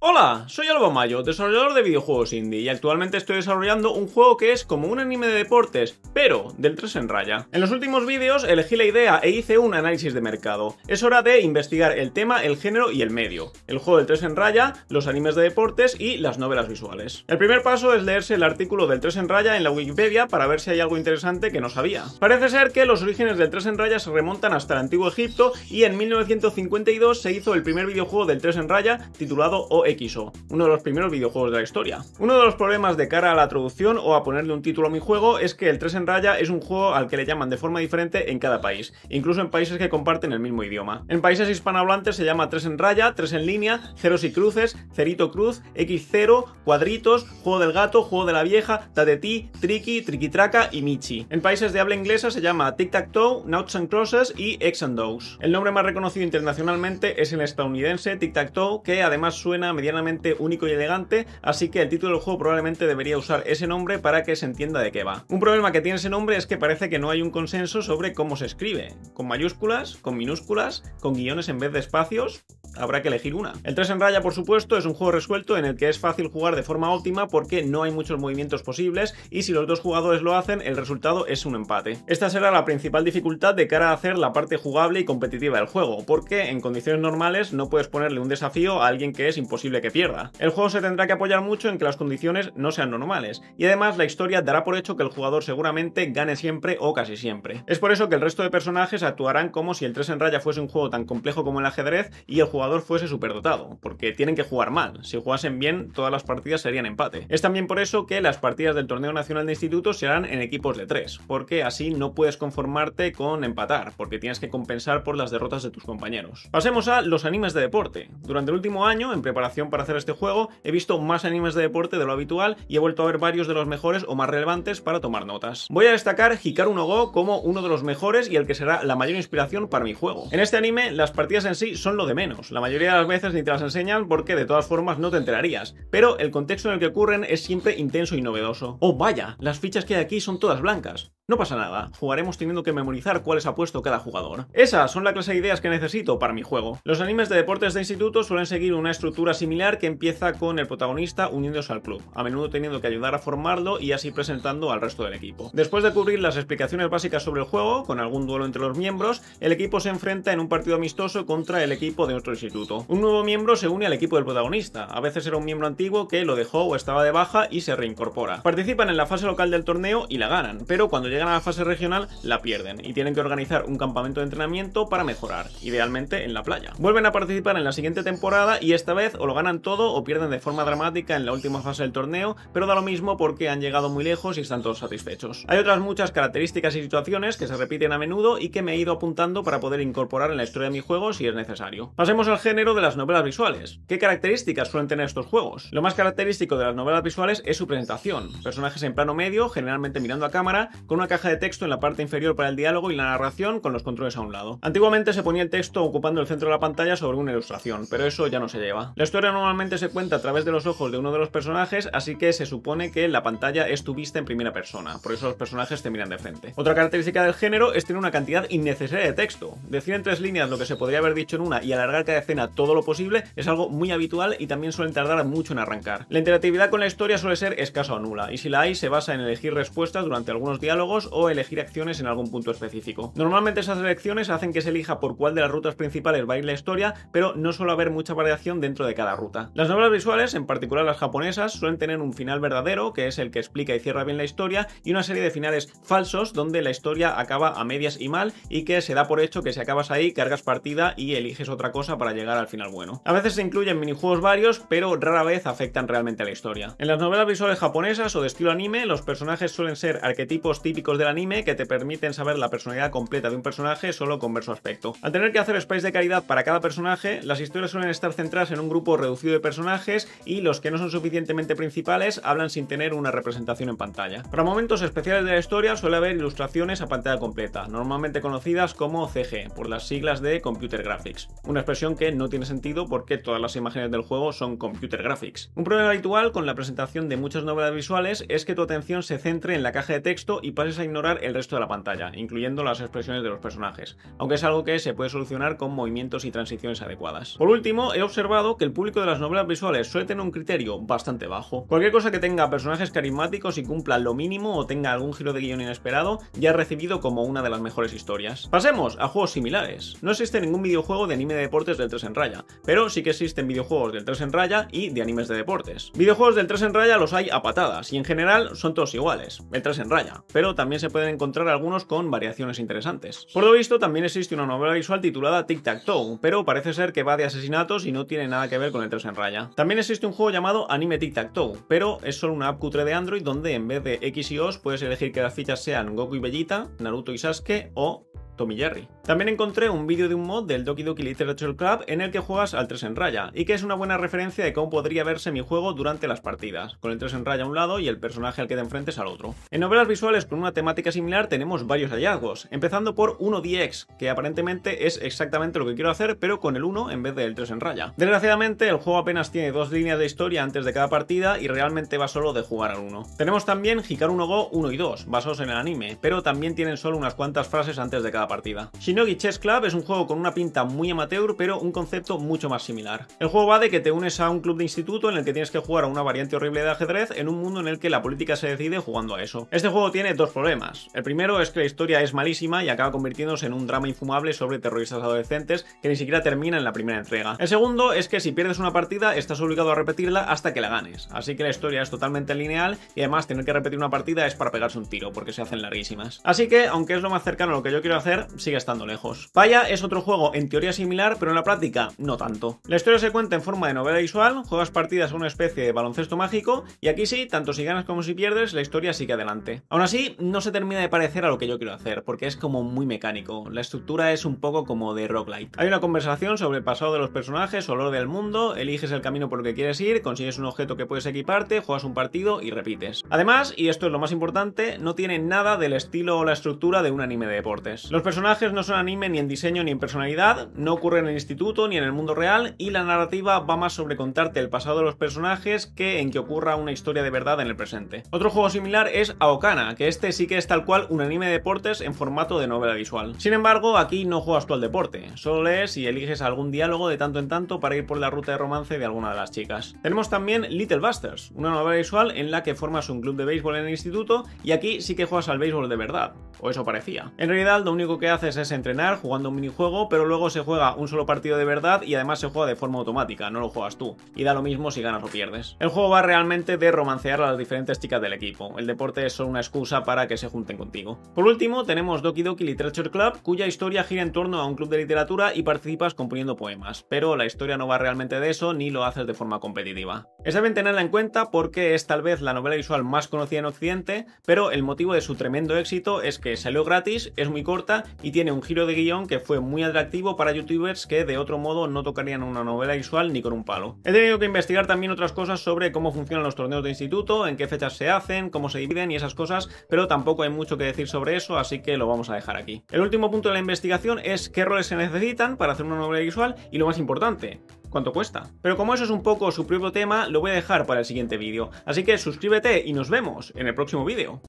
Hola, soy Alba Mayo, desarrollador de videojuegos indie, y actualmente estoy desarrollando un juego que es como un anime de deportes, pero del 3 en raya. En los últimos vídeos elegí la idea e hice un análisis de mercado. Es hora de investigar el tema, el género y el medio. El juego del 3 en raya, los animes de deportes y las novelas visuales. El primer paso es leerse el artículo del 3 en raya en la Wikipedia para ver si hay algo interesante que no sabía. Parece ser que los orígenes del 3 en raya se remontan hasta el antiguo Egipto y en 1952 se hizo el primer videojuego del 3 en raya titulado OXO, uno de los primeros videojuegos de la historia. Uno de los problemas de cara a la traducción o a ponerle un título a mi juego es que el 3 en raya es un juego al que le llaman de forma diferente en cada país, incluso en países que comparten el mismo idioma. En países hispanohablantes se llama 3 en raya, 3 en línea, ceros y cruces, cerito cruz, x0, cuadritos, juego del gato, juego de la vieja, tatetí, triki, triquitraca y michi. En países de habla inglesa se llama tic-tac-toe, noughts and crosses y X and O's. El nombre más reconocido internacionalmente es el estadounidense tic-tac-toe, que además suena medianamente único y elegante, así que el título del juego probablemente debería usar ese nombre para que se entienda de qué va. Un problema que tiene ese nombre es que parece que no hay un consenso sobre cómo se escribe. ¿Con mayúsculas? ¿Con minúsculas? ¿Con guiones en vez de espacios? Habrá que elegir una. El 3 en raya, por supuesto, es un juego resuelto en el que es fácil jugar de forma óptima porque no hay muchos movimientos posibles y si los dos jugadores lo hacen, el resultado es un empate. Esta será la principal dificultad de cara a hacer la parte jugable y competitiva del juego, porque en condiciones normales no puedes ponerle un desafío a alguien que es imposible que pierda. El juego se tendrá que apoyar mucho en que las condiciones no sean normales, y además la historia dará por hecho que el jugador seguramente gane siempre o casi siempre. Es por eso que el resto de personajes actuarán como si el 3 en raya fuese un juego tan complejo como el ajedrez y el jugador fuese superdotado, porque tienen que jugar mal. Si jugasen bien, todas las partidas serían empate. Es también por eso que las partidas del Torneo Nacional de Institutos serán en equipos de 3, porque así no puedes conformarte con empatar, porque tienes que compensar por las derrotas de tus compañeros. Pasemos a los animes de deporte. Durante el último año, en preparación para hacer este juego, he visto más animes de deporte de lo habitual y he vuelto a ver varios de los mejores o más relevantes para tomar notas. Voy a destacar Hikaru no Go como uno de los mejores y el que será la mayor inspiración para mi juego. En este anime, las partidas en sí son lo de menos. La mayoría de las veces ni te las enseñan porque de todas formas no te enterarías, pero el contexto en el que ocurren es siempre intenso y novedoso. ¡Oh vaya! Las fichas que hay aquí son todas blancas. No pasa nada, jugaremos teniendo que memorizar cuáles ha puesto cada jugador. Esas son la clase de ideas que necesito para mi juego. Los animes de deportes de instituto suelen seguir una estructura similar que empieza con el protagonista uniéndose al club, a menudo teniendo que ayudar a formarlo y así presentando al resto del equipo. Después de cubrir las explicaciones básicas sobre el juego, con algún duelo entre los miembros, el equipo se enfrenta en un partido amistoso contra el equipo de otro instituto. Un nuevo miembro se une al equipo del protagonista, a veces era un miembro antiguo que lo dejó o estaba de baja y se reincorpora. Participan en la fase local del torneo y la ganan, pero cuando llegan a la fase regional la pierden y tienen que organizar un campamento de entrenamiento para mejorar, idealmente en la playa. Vuelven a participar en la siguiente temporada y esta vez o lo ganan todo o pierden de forma dramática en la última fase del torneo, pero da lo mismo porque han llegado muy lejos y están todos satisfechos. Hay otras muchas características y situaciones que se repiten a menudo y que me he ido apuntando para poder incorporar en la historia de mi juego si es necesario. Pasemos al género de las novelas visuales. ¿Qué características suelen tener estos juegos? Lo más característico de las novelas visuales es su presentación. Personajes en plano medio, generalmente mirando a cámara, con una caja de texto en la parte inferior para el diálogo y la narración con los controles a un lado. Antiguamente se ponía el texto ocupando el centro de la pantalla sobre una ilustración, pero eso ya no se lleva. La historia normalmente se cuenta a través de los ojos de uno de los personajes, así que se supone que la pantalla es tu vista en primera persona, por eso los personajes te miran de frente. Otra característica del género es tener una cantidad innecesaria de texto. Decir en 3 líneas lo que se podría haber dicho en una y alargar cada escena todo lo posible es algo muy habitual y también suelen tardar mucho en arrancar. La interactividad con la historia suele ser escasa o nula, y si la hay se basa en elegir respuestas durante algunos diálogos o elegir acciones en algún punto específico. Normalmente esas elecciones hacen que se elija por cuál de las rutas principales va a ir la historia, pero no suele haber mucha variación dentro de cada ruta. Las novelas visuales, en particular las japonesas, suelen tener un final verdadero, que es el que explica y cierra bien la historia, y una serie de finales falsos, donde la historia acaba a medias y mal, y que se da por hecho que si acabas ahí, cargas partida y eliges otra cosa para llegar al final bueno. A veces se incluyen minijuegos varios, pero rara vez afectan realmente a la historia. En las novelas visuales japonesas o de estilo anime, los personajes suelen ser arquetipos típicos del anime que te permiten saber la personalidad completa de un personaje solo con ver su aspecto. Al tener que hacer sprites de calidad para cada personaje, las historias suelen estar centradas en un grupo reducido de personajes y los que no son suficientemente principales hablan sin tener una representación en pantalla. Para momentos especiales de la historia suele haber ilustraciones a pantalla completa, normalmente conocidas como CG, por las siglas de Computer Graphics, una expresión que no tiene sentido porque todas las imágenes del juego son Computer Graphics. Un problema habitual con la presentación de muchas novelas visuales es que tu atención se centre en la caja de texto y pases es a ignorar el resto de la pantalla, incluyendo las expresiones de los personajes, aunque es algo que se puede solucionar con movimientos y transiciones adecuadas. Por último, he observado que el público de las novelas visuales suele tener un criterio bastante bajo. Cualquier cosa que tenga personajes carismáticos y cumpla lo mínimo o tenga algún giro de guión inesperado, ya es recibido como una de las mejores historias. Pasemos a juegos similares. No existe ningún videojuego de anime de deportes del 3 en raya, pero sí que existen videojuegos del 3 en raya y de animes de deportes. Videojuegos del 3 en raya los hay a patadas y en general son todos iguales, el 3 en raya, pero también se pueden encontrar algunos con variaciones interesantes. Por lo visto también existe una novela visual titulada Tic Tac Toe, pero parece ser que va de asesinatos y no tiene nada que ver con el 3 en raya. También existe un juego llamado Anime Tic Tac Toe, pero es solo una app cutre de Android donde en vez de X y O's puedes elegir que las fichas sean Goku y Vegeta, Naruto y Sasuke o Tom y Jerry. También encontré un vídeo de un mod del Doki Doki Literature Club en el que juegas al 3 en raya, y que es una buena referencia de cómo podría verse mi juego durante las partidas, con el 3 en raya a un lado y el personaje al que te enfrentes al otro. En novelas visuales con una temática similar tenemos varios hallazgos, empezando por 1DX, que aparentemente es exactamente lo que quiero hacer, pero con el 1 en vez del 3 en raya. Desgraciadamente, el juego apenas tiene 2 líneas de historia antes de cada partida y realmente va solo de jugar al 1. Tenemos también Hikaru no Go 1 y 2, basados en el anime, pero también tienen solo unas cuantas frases antes de cada partida. Shinogi Chess Club es un juego con una pinta muy amateur, pero un concepto mucho más similar. El juego va de que te unes a un club de instituto en el que tienes que jugar a una variante horrible de ajedrez en un mundo en el que la política se decide jugando a eso. Este juego tiene dos problemas. El primero es que la historia es malísima y acaba convirtiéndose en un drama infumable sobre terroristas adolescentes que ni siquiera termina en la primera entrega. El segundo es que si pierdes una partida estás obligado a repetirla hasta que la ganes, así que la historia es totalmente lineal y además tener que repetir una partida es para pegarse un tiro porque se hacen larguísimas. Así que, aunque es lo más cercano a lo que yo quiero hacer, sigue estando lejos. Paya es otro juego en teoría similar, pero en la práctica no tanto. La historia se cuenta en forma de novela visual, juegas partidas a una especie de baloncesto mágico y aquí sí, tanto si ganas como si pierdes, la historia sigue adelante. Aún así, no se termina de parecer a lo que yo quiero hacer, porque es como muy mecánico. La estructura es un poco como de roguelite. Hay una conversación sobre el pasado de los personajes o lore del mundo, eliges el camino por el que quieres ir, consigues un objeto que puedes equiparte, juegas un partido y repites. Además, y esto es lo más importante, no tiene nada del estilo o la estructura de un anime de deportes. Los personajes no son anime ni en diseño ni en personalidad, no ocurre en el instituto ni en el mundo real y la narrativa va más sobre contarte el pasado de los personajes que en que ocurra una historia de verdad en el presente. Otro juego similar es Aokana, que este sí que es tal cual un anime de deportes en formato de novela visual. Sin embargo, aquí no juegas tú al deporte, solo lees y eliges algún diálogo de tanto en tanto para ir por la ruta de romance de alguna de las chicas. Tenemos también Little Busters, una novela visual en la que formas un club de béisbol en el instituto y aquí sí que juegas al béisbol de verdad, o eso parecía. En realidad lo único que haces es entrenar jugando un minijuego, pero luego se juega un solo partido de verdad y además se juega de forma automática, no lo juegas tú, y da lo mismo si ganas o pierdes. El juego va realmente de romancear a las diferentes chicas del equipo, el deporte es solo una excusa para que se junten contigo. Por último tenemos Doki Doki Literature Club, cuya historia gira en torno a un club de literatura y participas componiendo poemas, pero la historia no va realmente de eso ni lo haces de forma competitiva. Está bien tenerla en cuenta porque es tal vez la novela visual más conocida en Occidente, pero el motivo de su tremendo éxito es que salió gratis, es muy corta y tiene un giro de guión que fue muy atractivo para youtubers que de otro modo no tocarían una novela visual ni con un palo. He tenido que investigar también otras cosas sobre cómo funcionan los torneos de instituto, en qué fechas se hacen, cómo se dividen y esas cosas, pero tampoco hay mucho que decir sobre eso, así que lo vamos a dejar aquí. El último punto de la investigación es qué roles se necesitan para hacer una novela visual y lo más importante, ¿cuánto cuesta? Pero como eso es un poco su propio tema, lo voy a dejar para el siguiente vídeo, así que suscríbete y nos vemos en el próximo vídeo.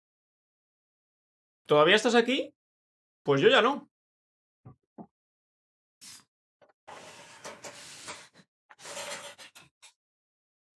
¿Todavía estás aquí? Pues yo ya no.